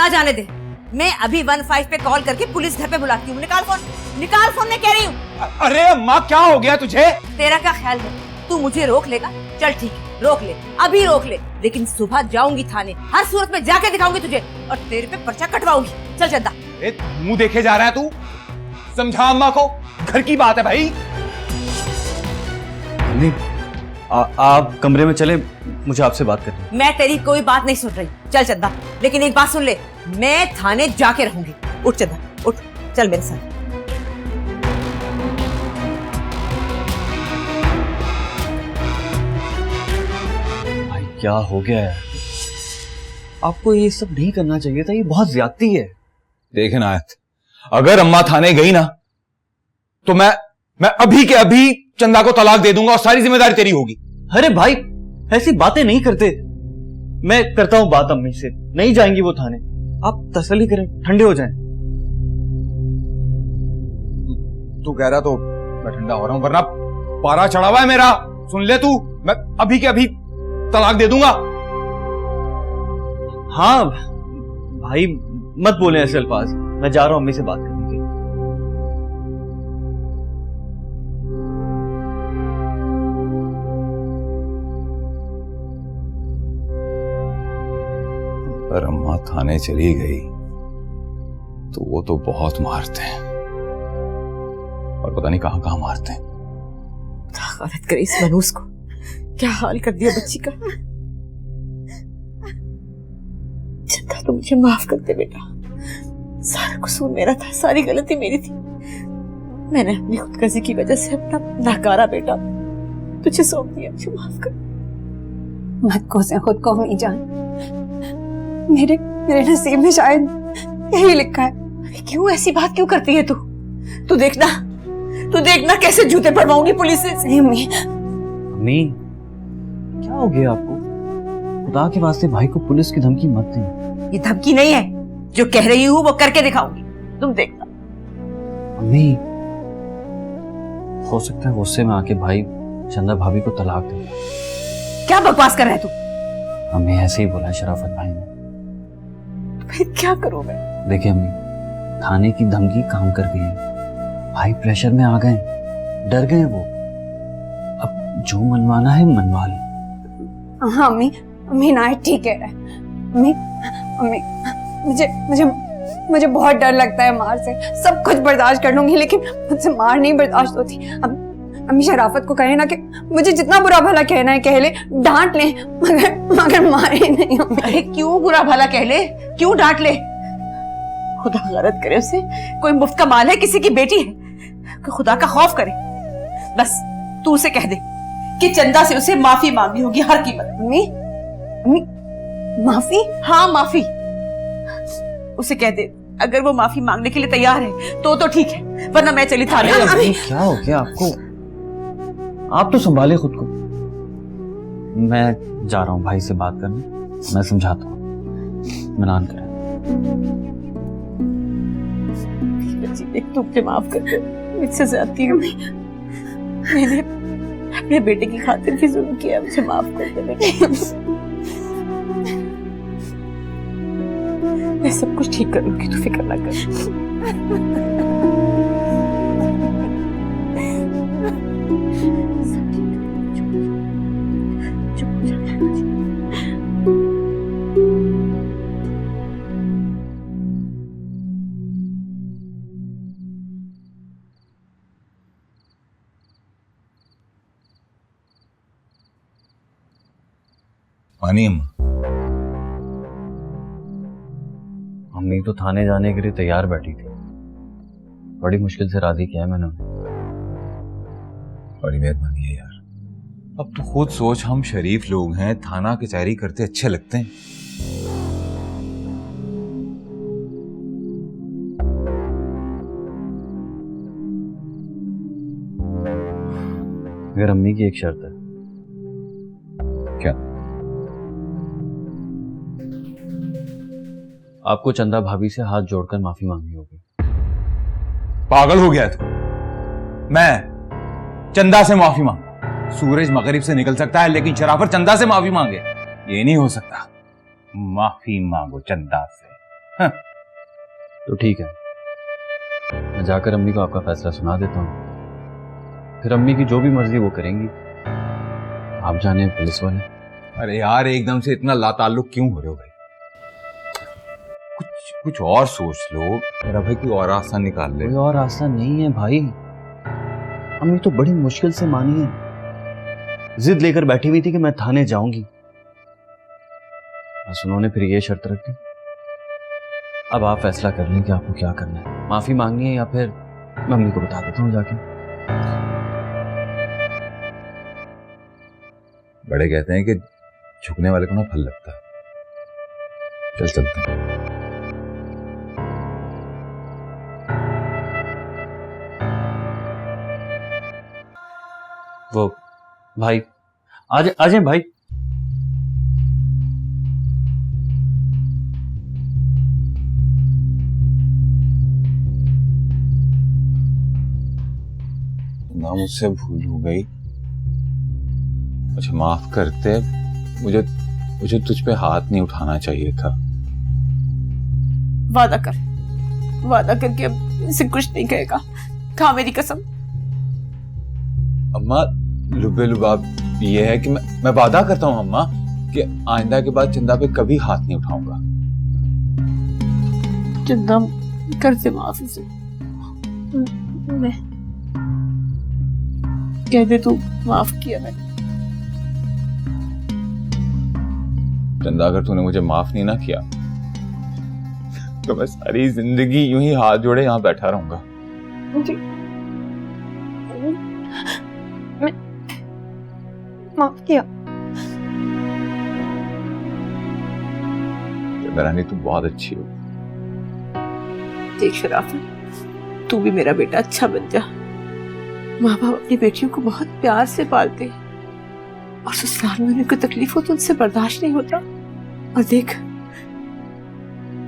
ना जाने दे। मैं अभी 15 पे कॉल करके पुलिस घर पे बुलाती हूँ। निकाल फोन मैं कह रही हूँ। अरे अम्मा क्या हो गया तुझे? तेरा क्या ख्याल है, तू मुझे रोक लेगा? चल ठीक है, रोक ले, अभी रोक ले, लेकिन सुबह जाऊंगी थाने, हर सूरत में जाके दिखाऊंगी तुझे और तेरे पे पर्चा कटवाऊंगी। चल चंदा। मुंह देखे जा रहा है तू? समझा अम्मा को, घर की बात है भाई। आप कमरे में चले, मुझे आपसे बात करनी है। मैं तेरी कोई बात नहीं सुन रही। चल चंदा, लेकिन एक बात सुन ले, मैं थाने जाके रहूंगी। उठ चंदा, उठ, चल मेरे साथ। भाई क्या हो गया है? आपको ये सब नहीं करना चाहिए था, ये बहुत ज्यादती है। देख इनायत, अगर अम्मा थाने गई ना तो मैं अभी के अभी चंदा को तलाक दे दूंगा और सारी जिम्मेदारी तेरी होगी। अरे भाई ऐसी बातें नहीं करते। मैं करता हूं बात अम्मी से, नहीं जाएंगी वो थाने। आप तसल्ली करें, ठंडे हो जाएं। तू कह रहा तो मैं ठंडा हो रहा हूं, वरना पारा चढ़ा हुआ है मेरा। सुन ले तू, मैं अभी के अभी तलाक दे दूंगा। हाँ भाई मत बोले ऐसे अल्फाज। मैं जा रहा हूं अम्मी से बात करने के लिए। अगर अम्मा थाने चली गई तो वो तो बहुत मारते हैं, और पता नहीं कहां कहां मारते हैं। गलत करे इस मनूस को, क्या हाल कर दिया बच्ची का। चंदा तो मुझे माफ कर दे बेटा, सारा कसूर मेरा था, सारी गलती मेरी थी। मैंने अपनी खुदगर्जी की वजह से अपना नकारा बेटा तुझे सौंप दिया, मुझे माफ कर। मत कोसे खुद को अम्मी जान, मेरे नसीब में शायद यही लिखा है। क्यों ऐसी बात क्यों करती है तू देखना कैसे जूते पड़वाऊंगी पुलिस से। नहीं अम्मी। अम्मी क्या हो गया आपको? खुदा के वास्ते भाई को पुलिस की धमकी मत दें। ये धमकी नहीं है, जो कह रही हूँ वो करके दिखाऊंगी, तुम देखना। अम्मी हो सकता है गुस्से में आके भाई चंदा भाभी को तलाक दे। क्या बकवास कर रहा है तू? अम्मी ऐसे ही बोला है शराफत भाई ने। फिर क्या करूं मैं? देखिए अम्मी, थाने की धमकी काम कर गई है, भाई प्रेशर में आ गए, डर गए वो। अब जो मनवाना है मनवा लो। हाँ अम्मी ना ठीक है। अम्मी मुझे बहुत डर लगता है मार से। सब कुछ बर्दाश्त कर लूंगी, लेकिन मुझसे मार नहीं बर्दाश्त होती। अब अम्मी शराफत को कहे ना कि मुझे जितना बुरा भला कहना है कह ले, डांट ले, मगर मारे नहीं। अरे क्यों बुरा भला कह ले, क्यों डांट ले? खुदा गलत करे उसे, कोई मुफ्त का माल है, किसी की बेटी है, कि खुदा का खौफ करे। बस तू उसे कह दे कि चंदा से उसे माफी मांगनी होगी हर कीमत। अम्मी माफी? हाँ माफी। उसे कह दे अगर वो माफी मांगने के लिए तैयार है तो ठीक है, वरना मैं चली थाने। क्या हो गया आपको? आप तो संभाले खुद को। मैं जा रहा हूँ भाई से बात करने, मैं समझाता हूँ, मनान करें। एक तू मुझे माफ कर दे, मुझसे ज्यादती हुई। मैंने अपने बेटे की खातिर भी जुल्म किया, मुझे माफ कर दे बेटा। मैं सब कुछ ठीक कर लूंगी, तू फिक्र ना कर। मानी अम्मा? अम्मी तो थाने जाने के लिए तैयार बैठी थी, बड़ी मुश्किल से राजी किया मैंने उन्हें। बड़ी मेहरबानी है यार। अब तू खुद सोच, हम शरीफ लोग हैं, थाना कचहरी करते अच्छे लगते हैं। मगर अम्मी की एक शर्त है। क्या? आपको चंदा भाभी से हाथ जोड़कर माफी मांगनी होगी। पागल हो गया तू? मैं चंदा से माफी मांगू? सूरज मगरिब से निकल सकता है, लेकिन शराफत चंदा से माफी मांगे? ये नहीं हो सकता। माफी मांगो चंदा से। तो ठीक है, मैं जाकर अम्मी को आपका फैसला सुना देता हूँ, फिर अम्मी की जो भी मर्जी वो करेंगी। आप जाने पुलिस वाले। अरे यार, एकदम से इतना लाताल्लुक क्यों हो रहे हो भाई? कुछ और सोच लो। मेरा भाई कोई और रास्ता निकाल ले। कोई और रास्ता नहीं है भाई, अम्मी तो बड़ी मुश्किल से मानी है, जिद लेकर बैठी हुई थी कि मैं थाने जाऊंगी, बस उन्होंने फिर ये शर्त रख दी। अब आप फैसला कर लें कि आपको क्या करना है, माफी मांगनी है या फिर मम्मी को बता देता हूँ जाके। बड़े कहते हैं कि झुकने वाले को ना फल लगता है। चल चलते हैं। वो भाई आ जाए भाई। ना मुझसे भूल हो गई, मुझे माफ करते। मुझे तुझ पे हाथ नहीं उठाना चाहिए था। वादा कर कि अब इसे कुछ नहीं कहेगा। खा मेरी कसम। अम्मा, लुबे लुबाब ये है कि मैं वादा करता हूँ अम्मा कि आइंदा के बाद चंदा पे कभी हाथ नहीं उठाऊंगा। चंदा, कर दे माफ इसे। मैं कह दे तू माफ किया मैंने। चंदा, अगर तूने मुझे माफ नहीं ना किया तो मैं सारी जिंदगी यूं ही हाथ जोड़े यहाँ बैठा रहूंगा। मैं माफ किया। चंदा रानी, तू बहुत अच्छी हो। देख शराफत, तू भी मेरा बेटा अच्छा बन जा। माँ बाप अपनी बेटियों को बहुत प्यार से पालते हैं और ससुराल में उनको तकलीफ हो तो उनसे बर्दाश्त नहीं होता। और देख,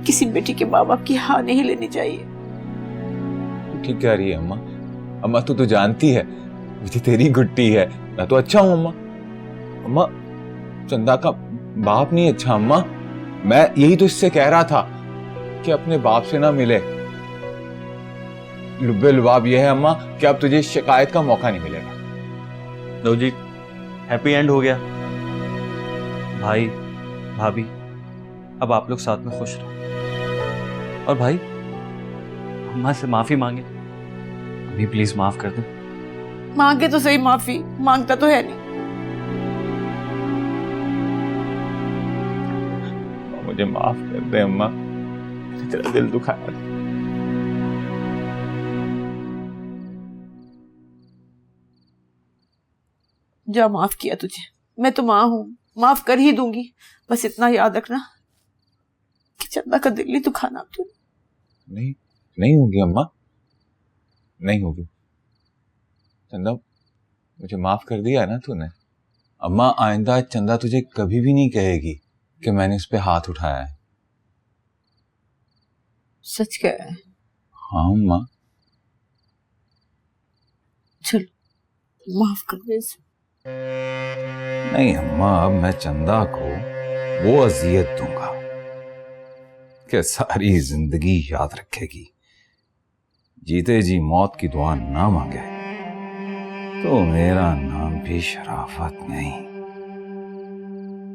किसी बेटी के माँ बाप की हाँ नहीं लेनी चाहिए। तू ठीक कह रही है अम्मा। अम्मा, तू तो जानती है मुझे तेरी गुट्टी है। मैं तो अच्छा हूँ अम्मा। अम्मा, चंदा का बाप नहीं अच्छा अम्मा। मैं यही तो इससे कह रहा था कि अपने बाप से ना मिले। लुब्बे लुबाब यह है अम्मा कि अब तुझे शिकायत का मौका नहीं मिलेगा। लो जी, हैप्पी एंड हो गया। भाई भाभी, अब आप लोग साथ में खुश रहो। और भाई, अम्मा से माफी मांगे। अम्मी प्लीज माफ कर दो। मांगे तो सही माफी, मांगता तो है नहीं। मुझे माफ कर दे अम्मा, तेरा दिल दुखाया। जा, माफ किया तुझे। मैं तो माँ हूं, माफ कर ही दूंगी। बस इतना याद रखना कि चंदा का दिल नहीं दुखाना तू। नहीं होगी अम्मा, नहीं होगी। चंदा, मुझे माफ कर दिया है ना तूने। अम्मा, आइंदा चंदा तुझे कभी भी नहीं कहेगी कि मैंने उस पे हाथ उठाया है। सच कह रहा है? हाँ अम्मा। चल, माफ कर दे इसे। नहीं अम्मा, अब मैं चंदा को वो अजियत दूंगा कि सारी जिंदगी याद रखेगी। जीते जी मौत की दुआ ना मांगे तो मेरा नाम भी शराफत नहीं।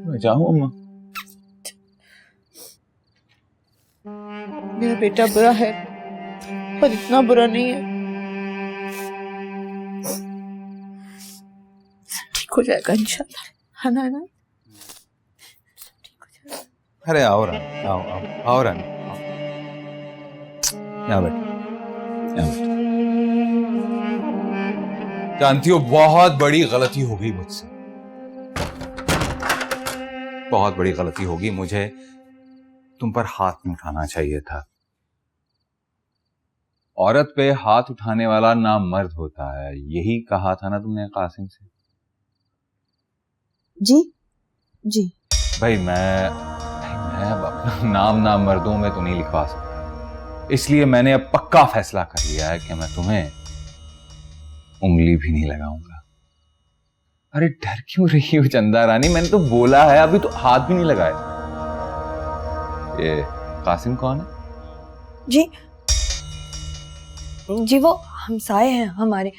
मैं जाऊं अम्मा? मेरा बेटा बुरा है पर इतना बुरा नहीं है। ठीक हो जाएगा इंशाल्लाह, है ना? ठीक हो जाएगा। अरे आओ रानी, आओ रानी, यहाँ बैठ। जानती हो, बहुत बड़ी गलती हो गई मुझसे। बहुत बड़ी गलती होगी। मुझे तुम पर हाथ नहीं उठाना चाहिए था। औरत पे हाथ उठाने वाला नाम मर्द होता है, यही कहा था ना तुमने कासिम से? जी भाई मैं अपना नाम मर्दों में तो नहीं लिखवा सकता, इसलिए मैंने अब पक्का फैसला कर लिया है कि मैं तुम्हें उंगली भी नहीं लगाऊंगा। अरे डर क्यों रही हो चंदा रानी? मैंने तो बोला है, अभी तो हाथ भी नहीं लगाए। ये कासिम कौन है? जी जी वो हमसाए हैं हमारे।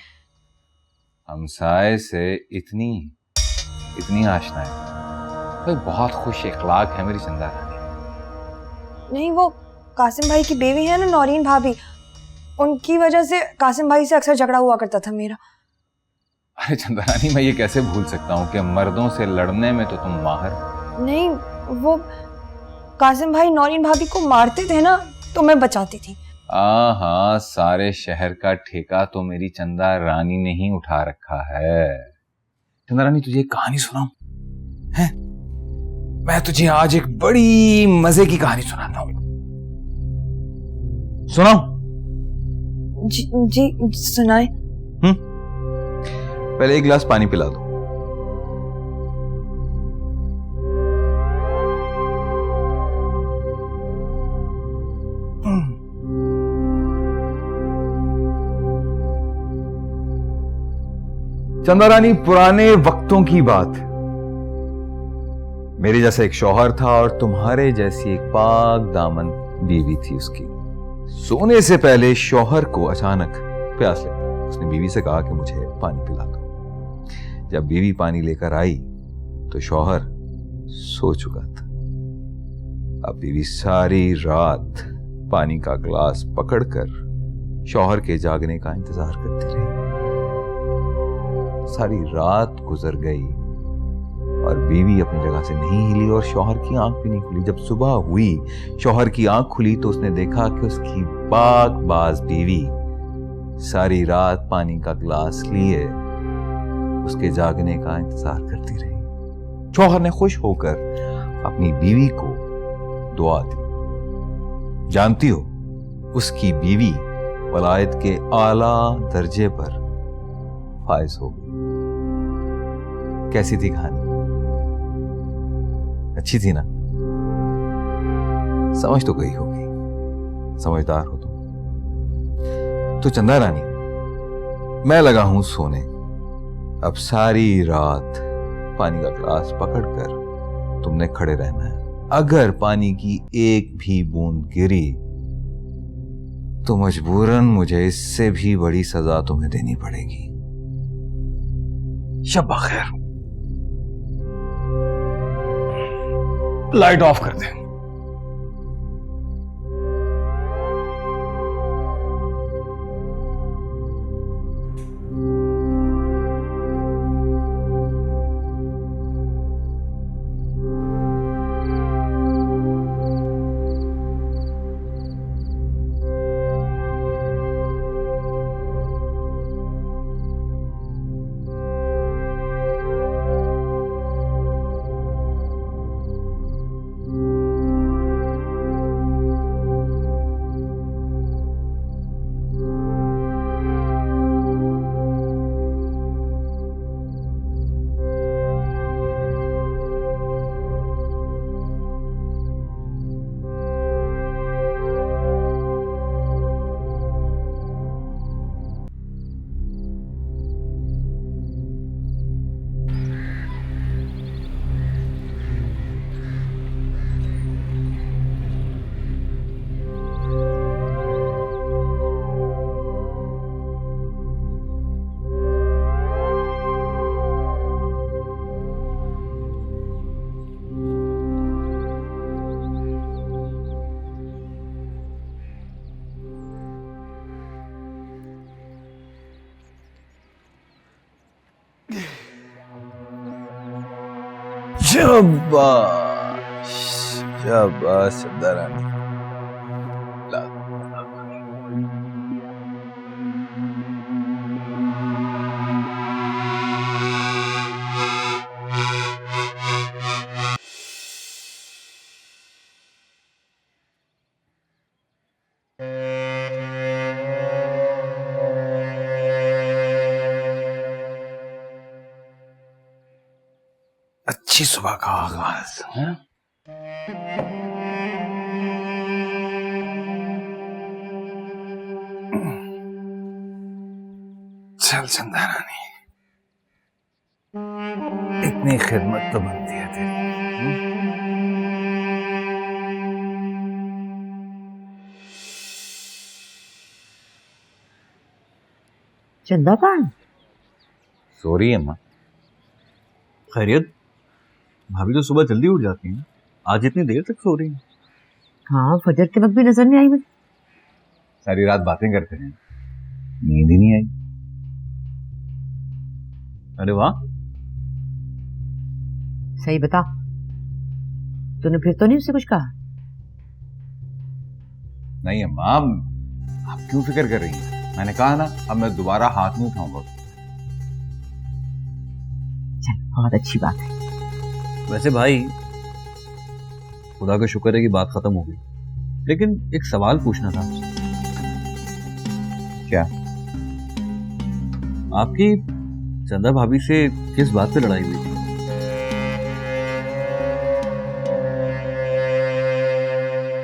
हमसाए से इतनी इतनी आशना है? भाई बहुत खुश इखलाक है मेरी चंदा रानी। नहीं, वो कासिम भाई की बेवी है ना नौरीन भाभी, उनकी वजह से कासिम भाई से अक्सर झगड़ा हुआ करता था मेरा। अरे चंदा रानी, मैं ये कैसे भूल सकता हूँ कि मर्दों से लड़ने में तो तुम माहिर। नहीं, वो कासिम भाई नौरीन भाभी को मारते थे ना, तो मैं बचाती थी। हाँ, सारे शहर का ठेका तो मेरी चंदा रानी ने ही उठा रखा है। चंदा रानी, तुझे एक कहानी सुनाऊं? है? मैं तुझे आज एक बड़ी मजे की कहानी सुनाता हूं। सुनाऊं? जी सुनाए। पहले एक गिलास पानी पिला दो। चंदा रानी, पुराने वक्तों की बात। मेरे जैसा एक शौहर था और तुम्हारे जैसी एक पाक दामन बीवी थी उसकी। सोने से पहले शौहर को अचानक प्यास लगी। उसने बीवी से कहा कि मुझे पानी पिला दो। जब बीवी पानी लेकर आई तो शौहर सो चुका था। अब बीवी सारी रात पानी का ग्लास पकड़कर शौहर के जागने का इंतजार करती रही। सारी रात गुजर गई और बीवी अपनी जगह से नहीं हिली और शौहर की आंख भी नहीं खुली। जब सुबह हुई, शौहर की आंख खुली तो उसने देखा कि उसकी पाकबाज बीवी सारी रात पानी का ग्लास लिए उसके जागने का इंतजार करती रही। शौहर ने खुश होकर अपनी बीवी को दुआ दी। जानती हो, उसकी बीवी वलायत के आला दर्जे पर फायज हो गई। कैसी थी कहानी? अच्छी थी ना? समझ तो गई होगी, समझदार हो तुम। तो चंदा रानी, मैं लगा हूं सोने। अब सारी रात पानी का ग्लास पकड़कर तुमने खड़े रहना है। अगर पानी की एक भी बूंद गिरी तो मजबूरन मुझे इससे भी बड़ी सजा तुम्हें देनी पड़ेगी। शब खैर। लाइट ऑफ कर दे। शाबाश शाबाश चंदा रानी। अच्छी सुबह का आगाज है। चल चंदा रानी, इतनी खिदमत तो बनती है तेरी। चंदा पान, सॉरी अम्मा। खैरियत? भाभी तो सुबह जल्दी उठ जाती हैं, आज इतनी देर तक सो रही हैं। हाँ फजर के वक्त भी नजर नहीं आई मुझे। सारी रात बातें करते रहे, नींद ही नहीं आई। अरे वाह, सही बता, तूने फिर तो नहीं उससे कुछ कहा? नहीं अम्मा, आप क्यों फिक्र कर रही हैं? मैंने कहा ना, अब मैं दोबारा हाथ नहीं उठाऊंगा। चल बहुत अच्छी बात है। वैसे भाई खुदा का शुक्र है कि बात खत्म हो गई, लेकिन एक सवाल पूछना था आपसे। क्या? आपकी चंदा भाभी से किस बात पे लड़ाई हुई थी?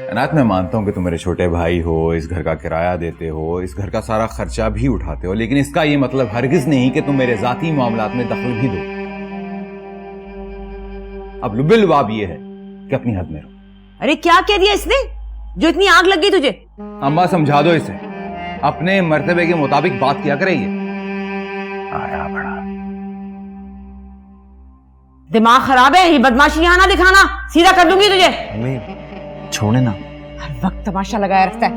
अनाथ, मैं मानता हूं कि तुम मेरे छोटे भाई हो, इस घर का किराया देते हो, इस घर का सारा खर्चा भी उठाते हो, लेकिन इसका ये मतलब हरगिज नहीं कि तुम मेरे जाती मामलात में दखल भी दो। अब लुबिलवाब ये है कि अपनी हद में रहो। अरे क्या कह दिया इसने जो इतनी आग लग गई तुझे? अम्मा समझा दो इसे, अपने मर्तबे के मुताबिक बात किया करे। ये आया बड़ा दिमाग खराब है, ये बदमाशी यहां ना दिखाना, सीधा कर दूंगी तुझे। हमें छोड़े ना, हर वक्त तमाशा लगाया रखता है।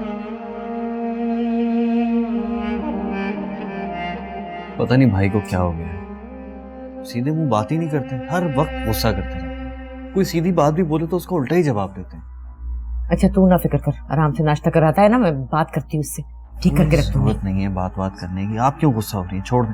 पता नहीं भाई को क्या हो गया है, सीधे मुंह बात ही नहीं करते, हर वक्त गुस्सा करते रहते हैं। कोई सीधी बात भी बोले तो उसका उल्टा ही जवाब देते हैं। अच्छा तू ना फिक्र कर, आराम से नाश्ता कराता है ना, मैं बात करती हूँ उससे, ठीक करके रख दूंगी। जरूरत नहीं है बात करने की, आप क्यों गुस्सा हो रही है? छोड़ दें।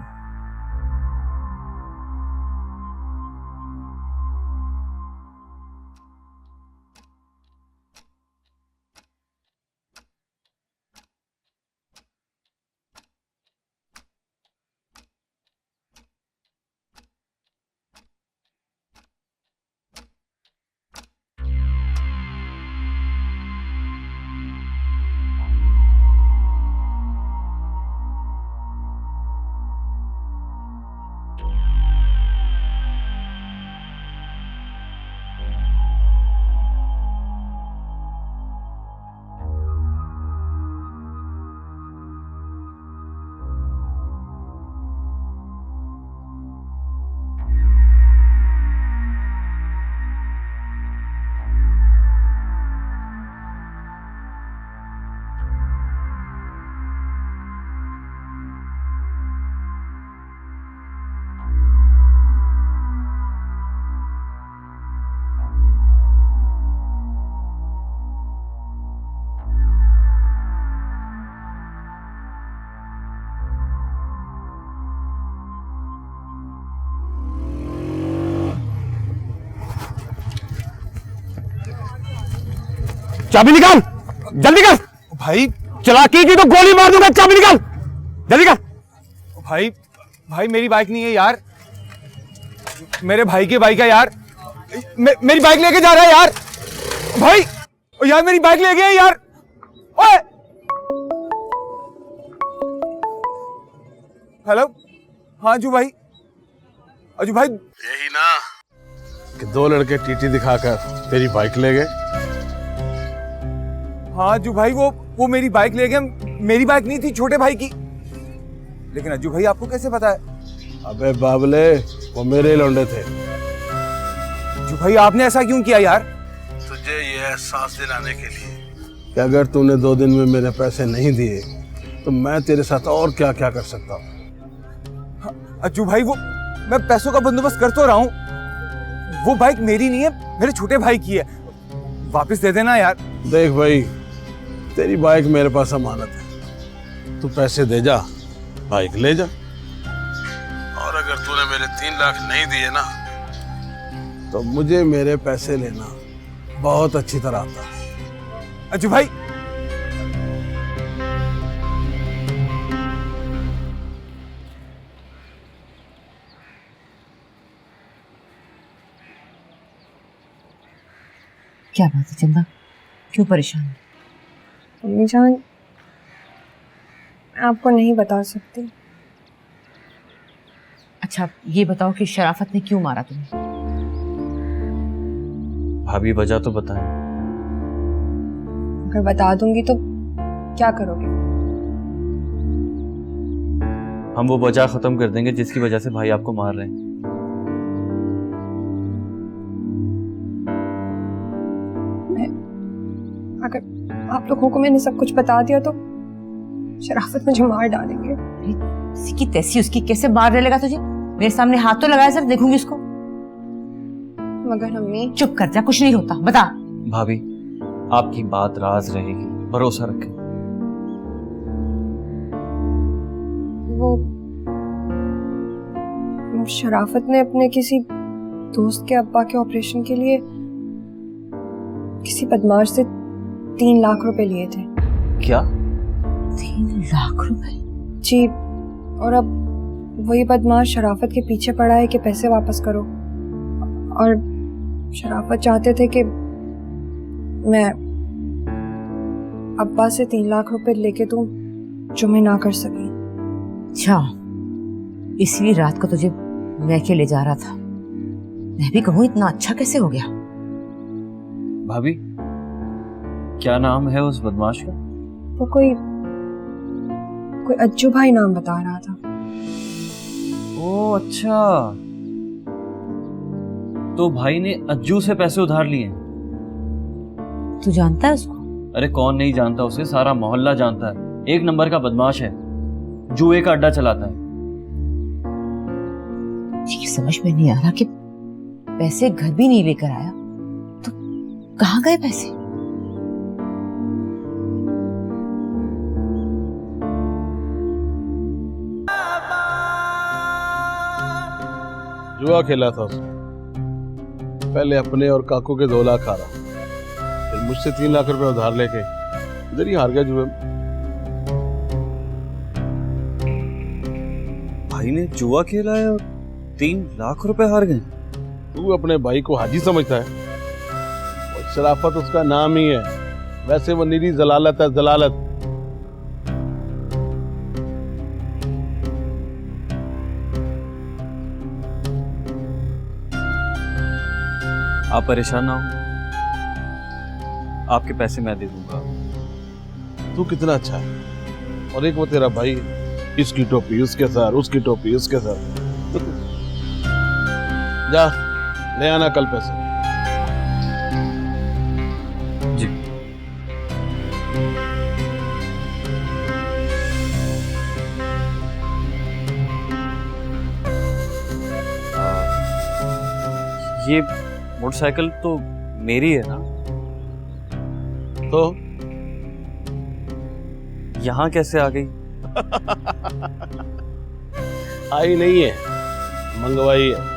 चाबी निकाल, जल्दी कर भाई। चालाकी की तो गोली मार दूंगा, चाबी निकाल जल्दी कर। भाई भाई मेरी बाइक नहीं है यार, मेरे भाई की बाइक है यार। मेरी बाइक लेके जा रहा है यार। भाई ओ यार मेरी बाइक ले गया यार। ओए हेलो, हाँ अजू भाई। अजू भाई यही ना कि दो लड़के टीटी दिखाकर तेरी बाइक ले गए। हाँ अजू भाई, वो मेरी बाइक ले गए। मेरी बाइक नहीं थी, छोटे भाई की। लेकिन अजू भाई आपको कैसे पता है? अबे बाबले, वो मेरे लौंडे थे। अजू भाई आपने ऐसा क्यों किया यार? तुझे ये एहसास दिलाने के लिए कि अगर तूने 2 दिन में मेरे पैसे नहीं दिए तो मैं तेरे साथ और क्या क्या कर सकता हूँ। अज्जू भाई वो मैं पैसों का बंदोबस्त कर तो रहा हूँ, वो बाइक मेरी नहीं है, मेरे छोटे भाई की है। वापस दे देना यार। देख भाई, तेरी बाइक मेरे पास अमानत है, तू पैसे दे जा, बाइक ले जा। और अगर तूने मेरे 3 लाख नहीं दिए ना तो मुझे मेरे पैसे लेना बहुत अच्छी तरह आता है। अज्जू भाई क्या बात है चंदा, क्यों परेशान है? अम्मी जान, मैं आपको नहीं बता सकती। अच्छा ये बताओ कि शराफत ने क्यों मारा तुम्हें? भाभी वजह तो बताएं। अगर बता दूंगी तो क्या करोगे? हम वो वजह खत्म कर देंगे जिसकी वजह से भाई आपको मार रहे हैं। अगर आप लोगों को मैंने सब कुछ बता दिया तो शराफत मुझे मार डालेंगे। किसी की तैसी उसकी कैसे मारने लगा तुझे? मेरे सामने हाथ तो लगाया, सर देखूंगी उसको। मगर अम्मी, चुप कर जा, कुछ नहीं होता, बता। भाभी आपकी बात राज रहेगी, भरोसा रखें। वो शराफत ने अपने किसी दोस्त के अब्बा के ऑपरेशन के लिए किसी बदमाश से 3 लाख रुपए लिए थे। क्या? 3 लाख रुपए? जी, और अब वही बदमाश शराफत के पीछे पड़ा है कि पैसे वापस करो, और शराफत चाहते थे कि मैं अब्बा से 3 लाख रुपए लेके दूं जो मैं ना कर सकी। अच्छा, इसलिए रात को तुझे मैके ले जा रहा था। मैं भी कहूँ इतना अच्छा कैसे हो गया? भाभी क्या नाम है उस बदमाश का? वो कोई अज्जू भाई नाम बता रहा था। ओ अच्छा, तो भाई ने अज्जू से पैसे उधार लिए? तू जानता है उसको? अरे कौन नहीं जानता उसे, सारा मोहल्ला जानता है। 1 नंबर का बदमाश है, जुए का अड्डा चलाता है। ये समझ में नहीं आ रहा कि पैसे घर भी नहीं लेकर आया तो कहाँ गए पैसे? जुआ खेला था उसने। पहले अपने और काकू के 2 लाख हारा, फिर मुझसे 3 लाख रुपए उधार लेके इधर ही हार गया जुए में। भाई ने जुआ खेला है और 3 लाख रुपए हार गए। तू अपने भाई को हाजी समझता है? और शराफत उसका नाम ही है, वैसे वो निरी जलालत है, जलालत। आप परेशान ना हो, आपके पैसे मैं दे दूंगा। तू कितना अच्छा है, और एक वो तेरा भाई, इसकी टोपी उसके सर, उसकी टोपी उसके सर। जा ले आना कल पैसे। जी। ये मोटरसाइकिल तो मेरी है ना? तो यहाँ कैसे आ गई? आई नहीं है, मंगवाई है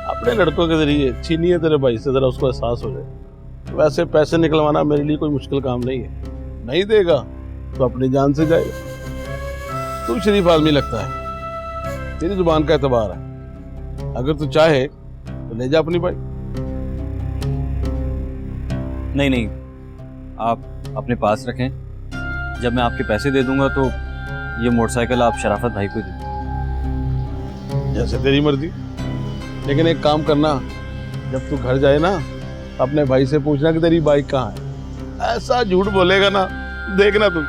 अपने लड़कों के जरिए। छीनी है तेरे भाई से, जरा उसको एहसास हो जाए। वैसे पैसे निकलवाना मेरे लिए कोई मुश्किल काम नहीं है। नहीं देगा तो अपनी जान से जाएगा। तू शरीफ आदमी लगता है, तेरी जुबान का एतबार है। अगर तू चाहे तो ले जा अपनी बाइक। नहीं, आप अपने पास रखें। जब मैं आपके पैसे दे दूंगा तो ये मोटरसाइकिल आप शराफत भाई को दे। जैसे तेरी मर्जी, लेकिन एक काम करना, जब तू घर जाए ना, अपने भाई से पूछना कि तेरी बाइक कहाँ है। ऐसा झूठ बोलेगा ना, देखना तू।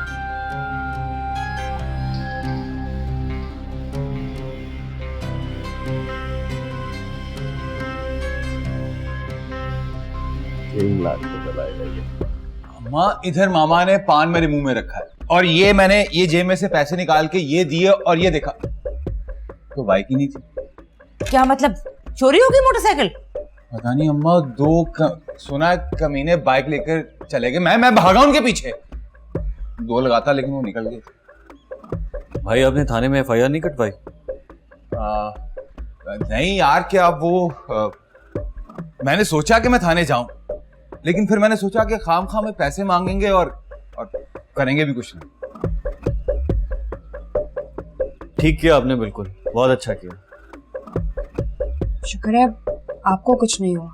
अम्मा, इधर मामा ने पान मेरे मुंह में रखा है, और ये मैंने ये जेब में से पैसे निकाल के ये दिए, और ये देखा तो बाइक ही नहीं थी। क्या मतलब, चोरी हो गई मोटरसाइकिल? पता नहीं अम्मा, सुना कमीने बाइक लेकर चले गए। मैं भागा उनके पीछे, 2 लगाता, लेकिन वो निकल गए। भाई आपने थाने में FIR नहीं कटवाई? नहीं यार, क्या वो मैंने सोचा कि मैं थाने जाऊं, लेकिन फिर मैंने सोचा कि खाम में पैसे मांगेंगे और करेंगे भी कुछ नहीं। ठीक किया आपने, बिल्कुल बहुत अच्छा किया। शुक्र है आपको कुछ नहीं हुआ।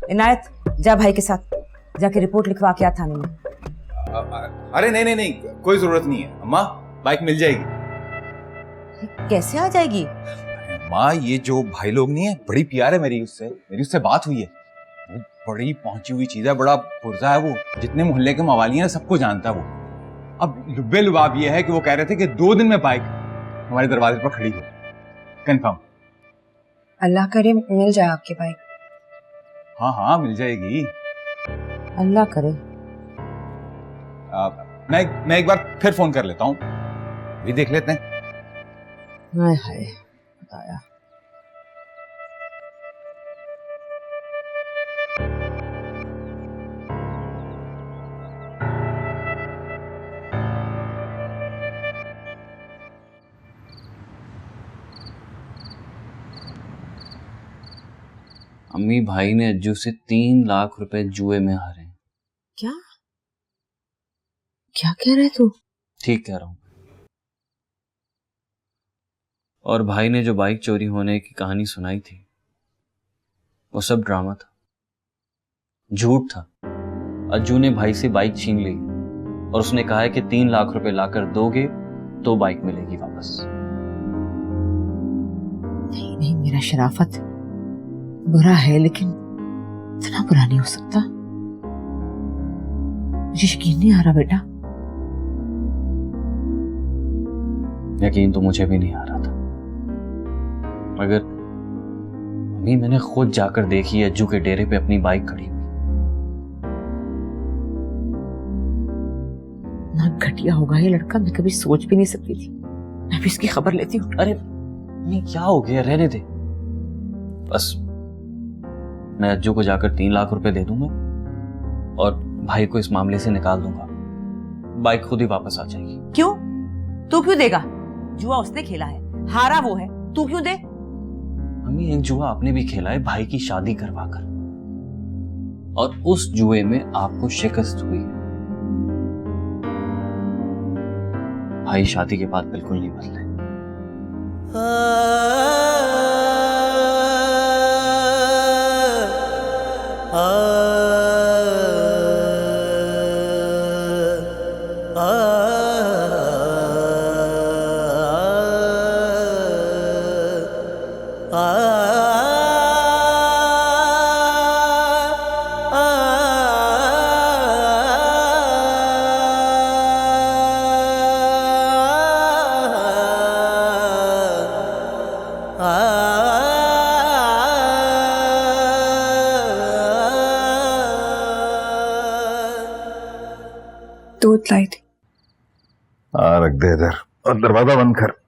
इनायत, जा भाई के साथ जाके रिपोर्ट लिखवा के आ थाने में। अरे नहीं, कोई जरूरत नहीं है अम्मा, बाइक मिल जाएगी। कैसे आ जाएगी? अम्मा, ये जो भाई लोग नहीं है, बड़ी प्यार है मेरी उससे बात हुई है। वो बड़ी पहुंची हुई चीज है, बड़ा पुरजा है वो। जितने मोहल्ले के मवाली हैं सबको जानता है वो। अब लुब्बे लुबाब ये है कि वो कह रहे थे कि 2 दिन में बाइक हमारे दरवाजे पर खड़ी हो, कंफर्म। अल्लाह करे मिल जाए आपकी बाइक। हाँ हाँ मिल जाएगी। अल्लाह करे। मैं एक बार फिर फोन कर लेता हूँ, भी देख लेते हैं। हाय हाय बताया। अम्मी भाई ने अज्जू से 3 लाख रुपए जुए में हारे हैं। क्या क्या कह रहे तू? ठीक कह रहा हूँ। और भाई ने जो बाइक चोरी होने की कहानी सुनाई थी वो सब ड्रामा था, झूठ था। अज्जू ने भाई से बाइक छीन ली और उसने कहा है कि 3 लाख रुपए लाकर दोगे तो बाइक मिलेगी वापस। नहीं नहीं मेरा शराफत बुरा है, लेकिन इतना बुरा नहीं हो सकता। मुझे यकीन नहीं आ रहा बेटा। यकीन तो मुझे भी नहीं आ रहा था, मगर अम्मी मैंने खुद जाकर देखी अज्जू के डेरे पे अपनी बाइक खड़ी हुई। ना घटिया होगा ये लड़का, मैं कभी सोच भी नहीं सकती थी। मैं भी इसकी खबर लेती हूँ। अरे अम्मी क्या हो गया, रहने दे। बस मैं अज्जू को जाकर 3 लाख रुपए दे दूंगा और भाई को इस मामले से निकाल दूंगा। बाइक खुद ही वापस आ जाएगी। क्यों? तू क्यों देगा? जुआ उसने खेला है, हारा वो है, तू क्यों दे? मम्मी एक जुआ आपने भी खेला है भाई की शादी करवाकर, और उस जुए में आपको शिकस्त हुई है। भाई शादी के बाद बिल्कुल नहीं बदले। दूध लाई थी। हाँ रख दे इधर और दरवाजा बंद कर।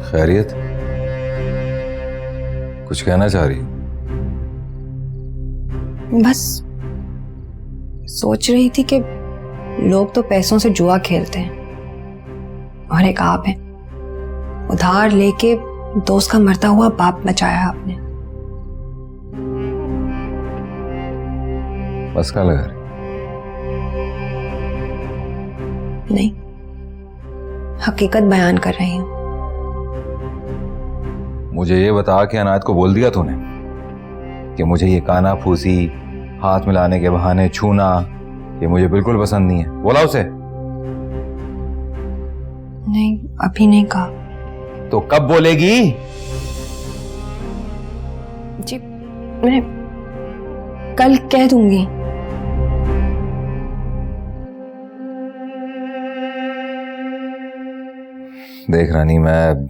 खैरियत? कुछ कहना चाह रही? बस सोच रही थी कि लोग तो पैसों से जुआ खेलते हैं और एक आप है, उधार लेके दोस्त का मरता हुआ बाप बचाया आपने। बस का लगा रही? नहीं, हकीकत बयान कर रही हूँ। मुझे ये बता कि अनायत को बोल दिया तूने कि मुझे ये काना फूसी, हाथ मिलाने के बहाने छूना, ये मुझे बिल्कुल पसंद नहीं है? बोला उसे? नहीं, अभी नहीं कहा। तो कब बोलेगी? जी मैं कल कह दूंगी। देख रानी, मैं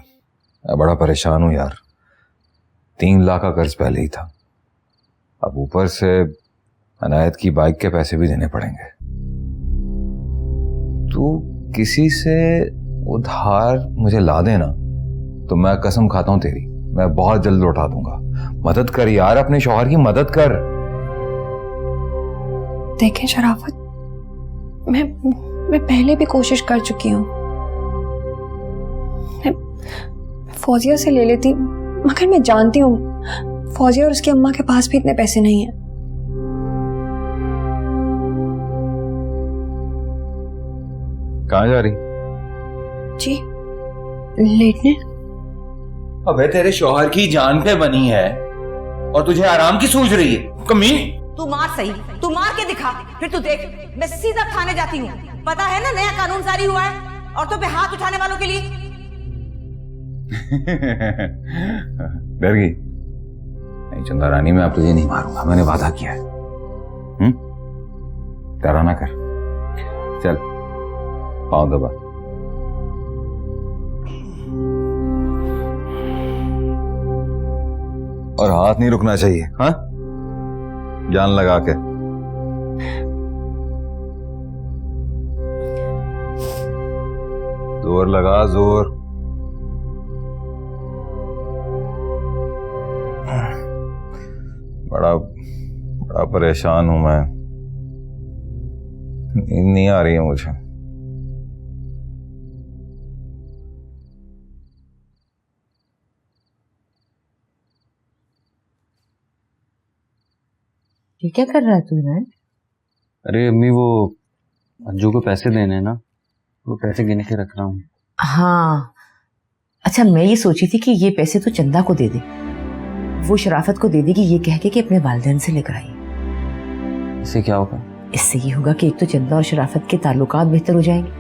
बड़ा परेशान हूं यार। 3 लाख का कर्ज पहले ही था, अब ऊपर से अनायत की बाइक के पैसे भी देने पड़ेंगे। तू किसी से उधार मुझे ला देना तो मैं कसम खाता हूं तेरी, मैं बहुत जल्द लौटा दूंगा। मदद कर यार, अपने शौहर की मदद कर। देखें शराफत, मैं पहले भी कोशिश कर चुकी हूँ। फौजिया से ले लेती, मगर मैं जानती हूँ फौजिया और उसकी अम्मा के पास भी इतने पैसे नहीं हैं। कहाँ जा रही? जी लेटने। अबे तेरे शौहर की जान पे बनी है और तुझे आराम की सूझ रही है कमीनी। तू मार सही, तू मार के दिखा, फिर तू देख मैं सीधा थाने जाती हूँ। पता है ना नया कानून जारी हुआ है औरतों पे हाथ उठाने वालों के लिए। डर गई? नहीं चंदा रानी, मैं अब तुझे नहीं मारूंगा, मैंने वादा किया है। डरा ना कर, चल पाँव दबा। और हाथ नहीं रुकना चाहिए, हाँ? जान लगा के। जोर लगा, जोर। बड़ा बड़ा परेशान हूं मैं, नींद नहीं आ रही है मुझे। ये क्या कर रहा है तू इमरान? अरे अम्मी, वो अंजू को पैसे देने हैं ना, वो पैसे गिन के रख रहा हूँ। हाँ, अच्छा मैं ये सोची थी कि ये पैसे तो चंदा को दे दे, वो शराफत को दे देगी ये कह के कि अपने वालिदैन से लेकर आई। इससे क्या होगा? इससे ये होगा कि एक तो चंदा और शराफत के ताल्लुकात बेहतर हो जाएंगे,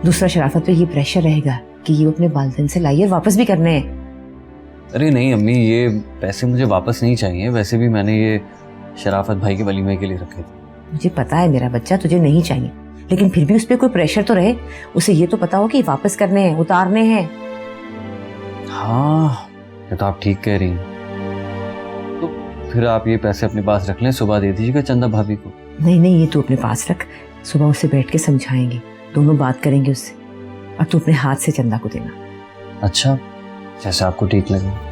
दूसरा शराफत पे ये प्रेशर रहेगा कि ये अपने वालिदैन से लाई और वापस भी करने हैं। अरे नहीं अम्मी, ये पैसे मुझे वापस नहीं चाहिए। वैसे भी मैंने ये शराफत भाई के वलीमे के लिए रखे थे। मुझे पता है मेरा बच्चा तुझे नहीं चाहिए, लेकिन फिर भी उस पर कोई प्रेशर तो रहे, उसे ये तो पता हो कि वापस करने हैं, उतारने हैं। हाँ, ये तो आप ठीक कह रही हैं। तो फिर आप ये पैसे अपने पास रख लें, सुबह दे दीजिएगा चंदा भाभी को। नहीं नहीं, ये तू अपने पास रख, सुबह उससे बैठ के समझाएंगे, दोनों बात करेंगे उससे, और तू अपने हाथ से चंदा को देना। अच्छा, जैसे आपको ठीक लगे।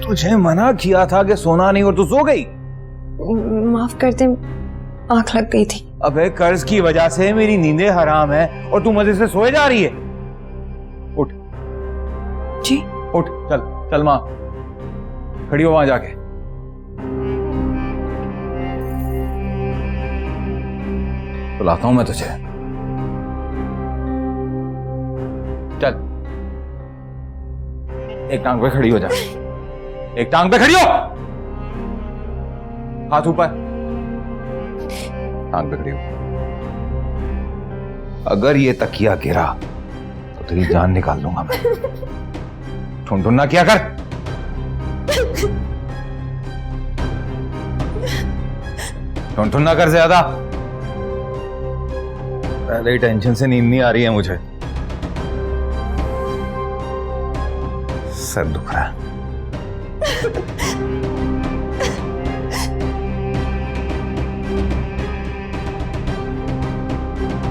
तुझे मना किया था कि सोना नहीं, और तू सो गई। माफ कर दे, आंख लग गई थी। अबे कर्ज की वजह से मेरी नींदें हराम है और तू मजे से सोए जा रही है। उठ जी उठ, चल चल मां, खड़ी हो वहां जाके। बुलाता हूं मैं तुझे, चल। एक टांग पे खड़ी हो जा, एक टांग पे खड़ी हो, हाथ ऊपर, टांग पे खड़ी हो। अगर ये तकिया गिरा तो तेरी जान निकाल दूंगा मैं। ठुन ना किया कर। ठुन ना कर ज्यादा, पहले ही टेंशन से नींद नहीं आ रही है मुझे, सर दुख रहा है।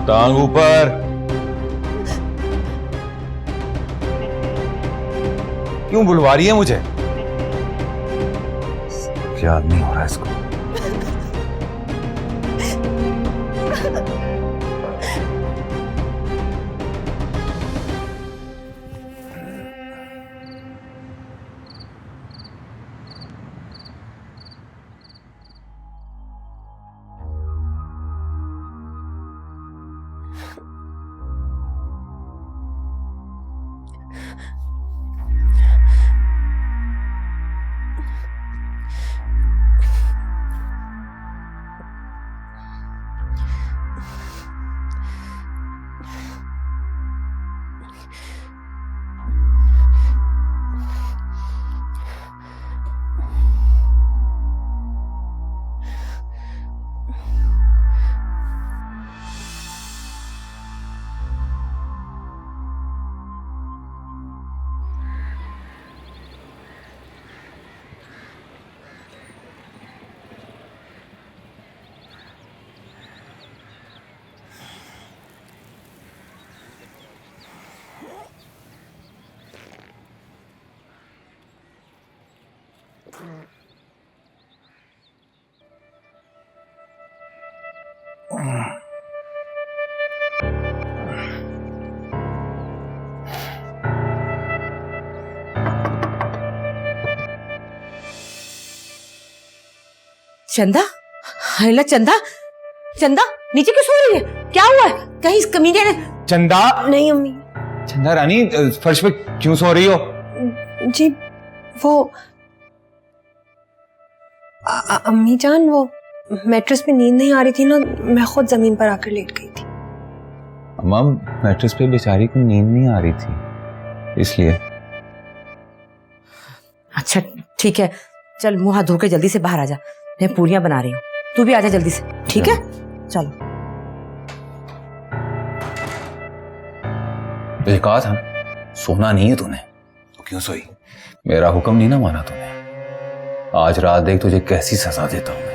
टांग ऊपर, क्यों बुलवा रही है मुझे? याद नहीं हो रहा इसको। चंदा, हायला चंदा, चंदा नीचे क्यों सो रही है? क्या हुआ है? कहीं इस कमीने ने? चंदा, नहीं अम्मी चंदा रानी, फर्श पे क्यों सो रही हो? जी वो अम्मी जान, वो मैट्रेस पे नींद नहीं आ रही थी ना, मैं खुद जमीन पर आकर लेट गई थी। अम्मा मैट्रेस पे बेचारी को नींद नहीं आ रही थी, इसलिए। अच्छा ठीक है, चल मुंह हाथ धो के जल्दी से बाहर आ जा, मैं पूरियां बना रही हूँ, तू भी आ जा जल्दी से, ठीक है? चलो। तुझे कहा था सोना नहीं है तूने, तो क्यों सोई? मेरा हुक्म नहीं ना माना तूने। आज रात देख तुझे कैसी सजा देता हूं मैं।